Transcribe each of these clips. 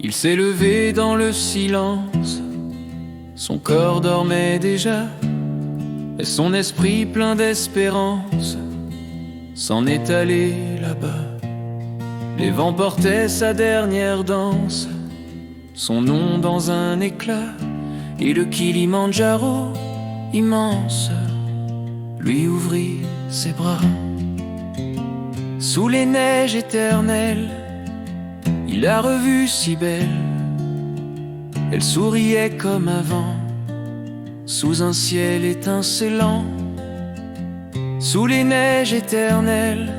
Il s'est levé dans le silence, son corps dormait déjà, et son esprit plein d'espérance s'en est allé là-bas. Les vents portaient sa dernière danse, son nom dans un éclat, et le Kilimandjaro immense lui ouvrit ses bras. Sous les neiges éternelles, il l'a revue si belle. Elle souriait comme avant, sous un ciel étincelant. Sous les neiges éternelles,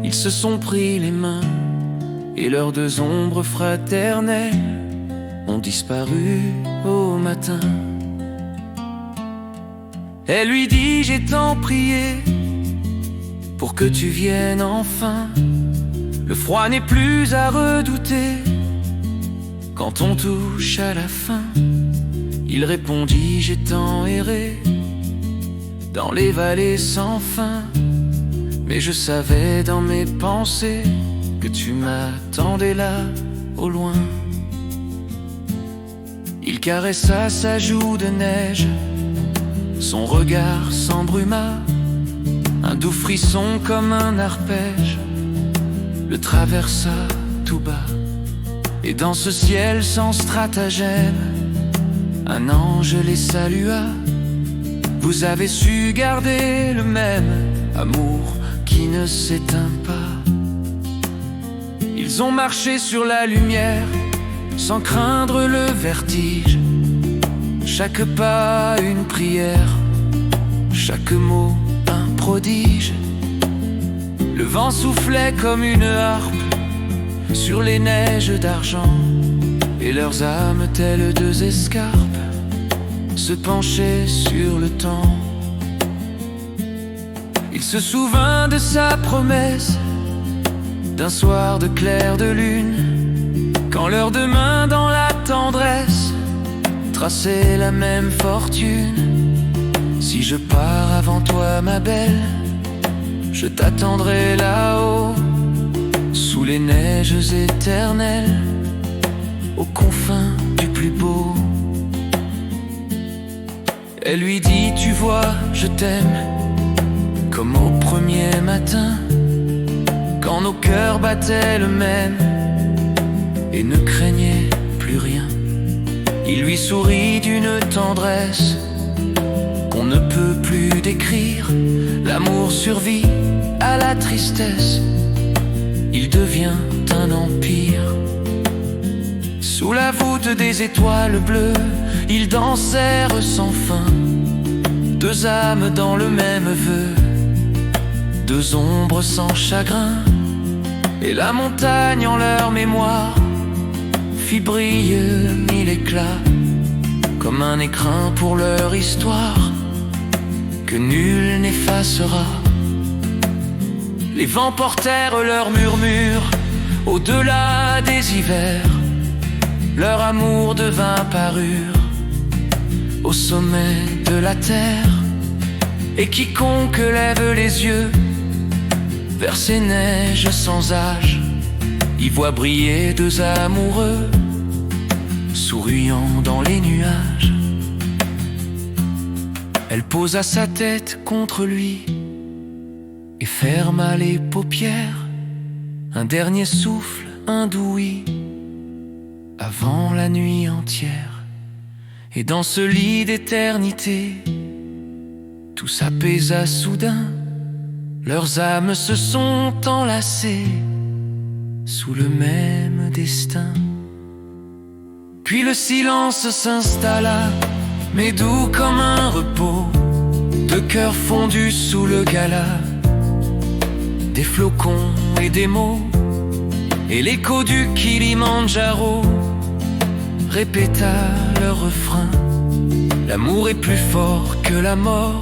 ils se sont pris les mains, et leurs deux ombres fraternelles ont disparu au matin. Elle lui dit: j'ai tant prié pour que tu viennes enfin. Le froid n'est plus à redouter quand on touche à la fin. Il répondit: j'ai tant erré dans les vallées sans fin, mais je savais dans mes pensées que tu m'attendais là, au loin. Il caressa sa joue de neige, son regard s'embruma. Un doux frisson comme un arpège le traversa tout bas. Et dans ce ciel sans stratagème, un ange les salua. Vous avez su garder le même amour qui ne s'éteint pas. Ils ont marché sur la lumière sans craindre le vertige. Chaque pas une prière, chaque mot un prodige. Le vent soufflait comme une harpe sur les neiges d'argent, et leurs âmes telles deux escarpes se penchaient sur le temps. Il se souvint de sa promesse d'un soir de clair de lune, quand leurs deux mains dans la tendresse traçaient la même fortune. Si je pars avant toi, ma belle, je t'attendrai là-haut, sous les neiges éternelles, aux confins du plus beau. Elle lui dit: tu vois, je t'aime comme au premier matin, quand nos cœurs battaient le même et ne craignaient plus rien. Il lui sourit d'une tendresse qu'on ne peut plus décrire. L'amour survit à la tristesse, il devient un empire. Sous la voûte des étoiles bleues, ils dansèrent sans fin, deux âmes dans le même vœu, deux ombres sans chagrin. Et la montagne en leur mémoire fit briller mille éclats, comme un écrin pour leur histoire que nul n'effacera. Les vents portèrent leur murmure au-delà des hivers, leur amour devint parure au sommet de la terre. Et quiconque lève les yeux vers ces neiges sans âge y voit briller deux amoureux souriant dans les nuages. Elle posa sa tête contre lui et ferma les paupières. Un dernier souffle, un doux oui, avant la nuit entière. Et dans ce lit d'éternité, tout s'apaisa soudain. Leurs âmes se sont enlacées sous le même destin. Puis le silence s'installa, mais doux comme un repos, deux cœurs fondus sous le gala, des flocons et des mots, et l'écho du Kilimandjaro répéta le refrain. L'amour est plus fort que la mort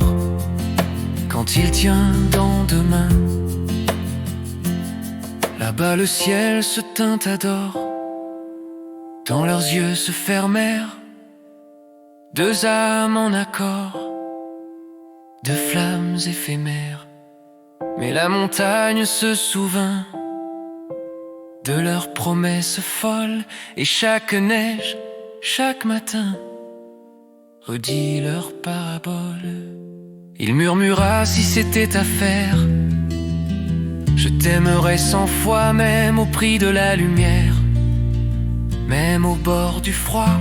quand il tient dans deux mains. Là-bas le ciel se teinta d'or, dans leurs yeux se fermèrent deux âmes en accord, deux flammes éphémères. Mais la montagne se souvint de leurs promesses folles, et chaque neige, chaque matin, redit leur parabole. Il murmura si c'était à faire: je t'aimerais 100 fois, même au prix de la lumière, même au bord du froid.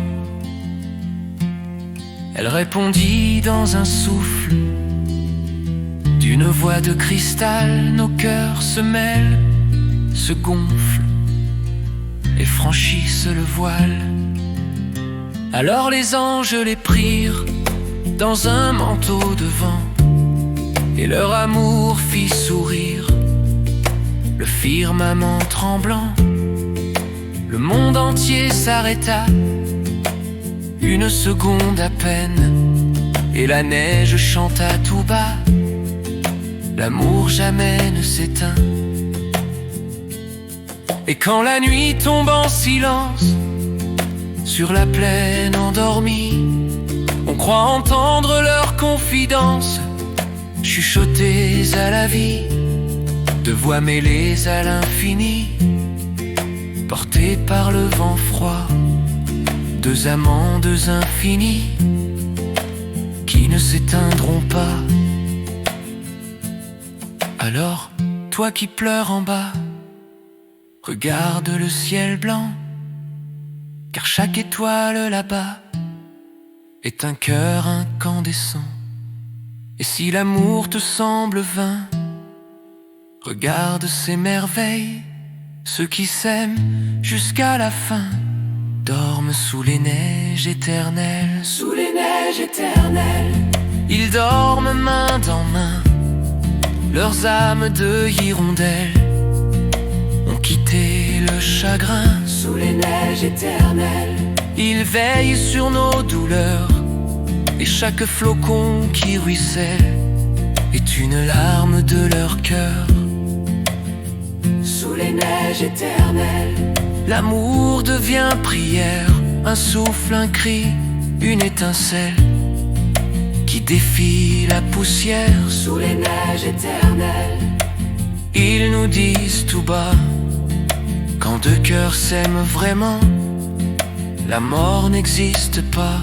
Elle répondit dans un souffle, d'une voix de cristal: nos cœurs se mêlent, se gonflent et franchissent le voile. Alors les anges les prirent dans un manteau de vent, et leur amour fit sourire le firmament tremblant. Le monde entier s'arrêta une seconde à peine, et la neige chanta tout bas: l'amour jamais ne s'éteint. Et quand la nuit tombe en silence sur la plaine endormie, on croit entendre leurs confidences chuchotées à la vie, de voix mêlées à l'infini, portées par le vent froid. Deux amants, deux infinis, qui ne s'éteindront pas. Alors, toi qui pleures en bas, regarde le ciel blanc, car chaque étoile là-bas est un cœur incandescent. Et si l'amour te semble vain, regarde ces merveilles. Ceux qui s'aiment jusqu'à la fin dorment sous les neiges éternelles. Sous les neiges éternelles, ils dorment main dans main, leurs âmes de hirondelles ont quitté le chagrin. Sous les neiges éternelles, ils veillent sur nos douleurs, et chaque flocon qui ruisselle est une larme de leur cœur. Sous les neiges éternelles, l'amour devient prière, un souffle, un cri, une étincelle qui défie la poussière. Sous les neiges éternelles, ils nous disent tout bas: quand deux cœurs s'aiment vraiment, la mort n'existe pas.